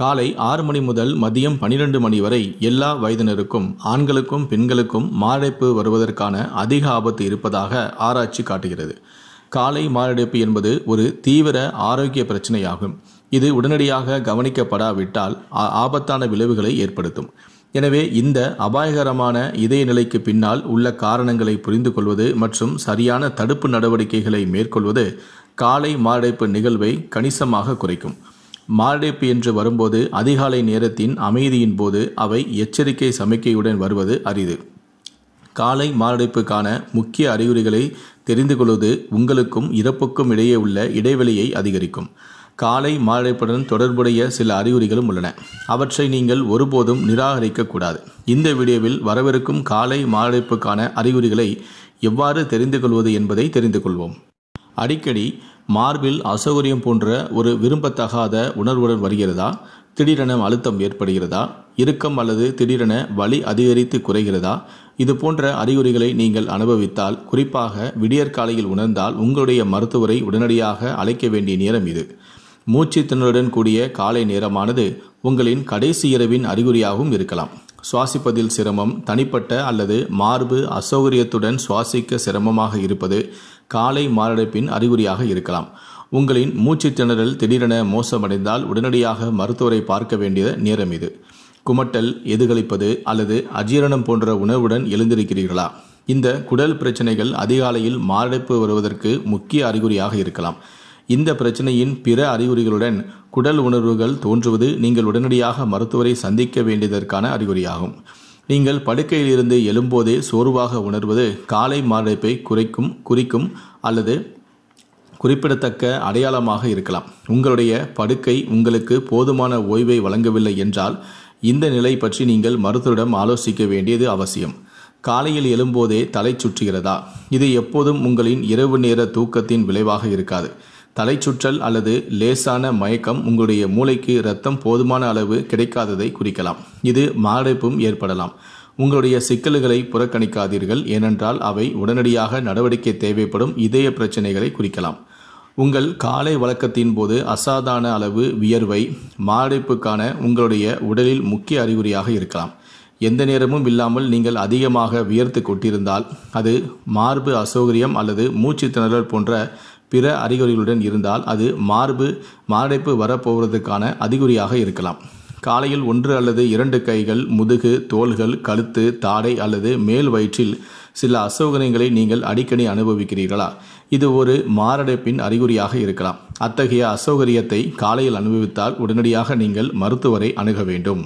காலை 6 மணி முதல் மதியம் 12 மணி வரை எல்லா வயதினருக்கும் ஆண்களுக்கும் பெண்களுக்கும் மாரடைப்பு வருவதற்கான அதிக ஆபத்து இருப்பதாக ஆராய்ச்சி காட்டுகிறது. காலை மாரடைப்பு என்பது ஒரு தீவிர ஆரோக்கிய பிரச்சனையாகும். இது உடனடியாக கவனிக்கப்படாவிட்டால் ஆபத்தான விளைவுகளை ஏற்படுத்தும். எனவே இந்த அபாயகரமான இதய நிலைக்கு பின்னால் உள்ள காரணங்களை புரிந்து கொள்வது மற்றும் சரியான தடுப்பு நடவடிக்கைகளை மேற்கொள்வது காலை மாரடைப்பு நிகழ்வை கணிசமாக குறைக்கும். மாரடைப்பு என்று வரும்போது அதிகாலை நேரத்தின் அமைதியின் போது அவை எச்சரிக்கை சமிக்கையுடன் வருவது அரிது. காலை மாரடைப்புக்கான முக்கிய அறிகுறிகளை தெரிந்து கொள்வது உங்களுக்கும் இறப்புக்கும் இடையே உள்ள இடைவெளியை அதிகரிக்கும். காலை மாரடைப்புடன் தொடர்புடைய சில அறிகுறிகளும் உள்ளன. அவற்றை நீங்கள் ஒருபோதும் நிராகரிக்கக்கூடாது. இந்த வீடியோவில் வரவிருக்கும் காலை மாரடைப்புக்கான அறிகுறிகளை எவ்வாறு தெரிந்து கொள்வது என்பதை தெரிந்து கொள்வோம். அடிக்கடி மார்பில் அசௌகரியம் போன்ற ஒரு விரும்பத்தகாத உணர்வுடன் வருகிறதா? திடீரென அழுத்தம் ஏற்படுகிறதா? இறுக்கம் அல்லது திடீரென வலி அதிகரித்து குறைகிறதா? இது போன்ற அறிகுறிகளை நீங்கள் அனுபவித்தால், குறிப்பாக விடியற்காலையில் உணர்ந்தால் உங்களுடைய மருத்துவரை உடனடியாக அழைக்க வேண்டிய நேரம் இது. மூச்சு திணறலுடன் கூடிய காலை நேரமானது உங்களின் கடைசி இரவின் அறிகுறியாகவும் இருக்கலாம். சுவாசிப்பதில் சிரமம், தனிப்பட்ட அல்லது மார்பு அசௌகரியத்துடன் சுவாசிக்க சிரமமாக இருப்பது காலை மாரடைப்பின் அறிகுறியாக இருக்கலாம். உங்களின் மூச்சு திணறல் திடீரென மோசமடைந்தால் உடனடியாக மருத்துவரை பார்க்க வேண்டிய நேரம் இது. குமட்டல், எதுகளிப்பது அல்லது அஜீரணம் போன்ற உணர்வுடன் எழுந்திருக்கிறீர்களா? இந்த குடல் பிரச்சனைகள் அதிகாலையில் மாரடைப்பு வருவதற்கு முக்கிய அறிகுறியாக இருக்கலாம். இந்த பிரச்சனையின் பிற அறிகுறிகளுடன் குடல் உணர்வுகள் தோன்றுவது நீங்கள் உடனடியாக மருத்துவரை சந்திக்க வேண்டியதற்கான அறிகுறியாகும். நீங்கள் படுக்கையில் இருந்து எழும்போதே சோர்வாக உணர்வது காலை மாரடைப்பை குறிக்கும் அல்லது குறிப்பிடத்தக்க அடையாளமாக இருக்கலாம். உங்களுடைய படுக்கை உங்களுக்கு போதுமான ஓய்வை வழங்கவில்லை என்றால் இந்த நிலை பற்றி நீங்கள் மருத்துவரிடம் ஆலோசிக்க வேண்டியது அவசியம். காலையில் எழும்போதே தலை சுற்றுகிறதா? இது எப்போதும் உங்களின் இரவு நேர தூக்கத்தின் விளைவாக இருக்காது. தலை சுற்றல் அல்லது லேசான மயக்கம் உங்களுடைய மூளைக்கு இரத்தம் போதுமான அளவு கிடைக்காததை குறிக்கலாம். இது மாரடைப்பும் ஏற்படலாம். உங்களுடைய சிக்கல்களை புறக்கணிக்காதீர்கள், ஏனென்றால் அவை உடனடியாக நடவடிக்கை தேவைப்படும் இதய பிரச்சனைகளை குறிக்கலாம். உங்கள் காலை வழக்கத்தின் போது அசாதாரண அளவு வியர்வை மாரடைப்புக்கான உங்களுடைய உடலில் முக்கிய அறிகுறியாக இருக்கலாம். எந்த நேரமும் இல்லாமல் நீங்கள் அதிகமாக வியர்த்து கொண்டிருந்தால் அது மார்பு அசௌகரியம் அல்லது மூச்சு திணறல் போன்ற பிற அறிகுறிகளுடன் இருந்தால் அது மாரடைப்பு வரப்போவதற்கான அறிகுறியாக இருக்கலாம். காலையில் 1 அல்லது 2 கைகள், முதுகு, தோள்கள், கழுத்து, தாடை அல்லது மேல் வயிற்றில் சில அசௌகரியங்களை நீங்கள் அடிக்கடி அனுபவிக்கிறீர்களா? இது ஒரு மாரடைப்பின் அறிகுறியாக இருக்கலாம். அத்தகைய அசௌகரியத்தை காலையில் அனுபவித்தால் உடனடியாக நீங்கள் மருத்துவரை அணுக வேண்டும்.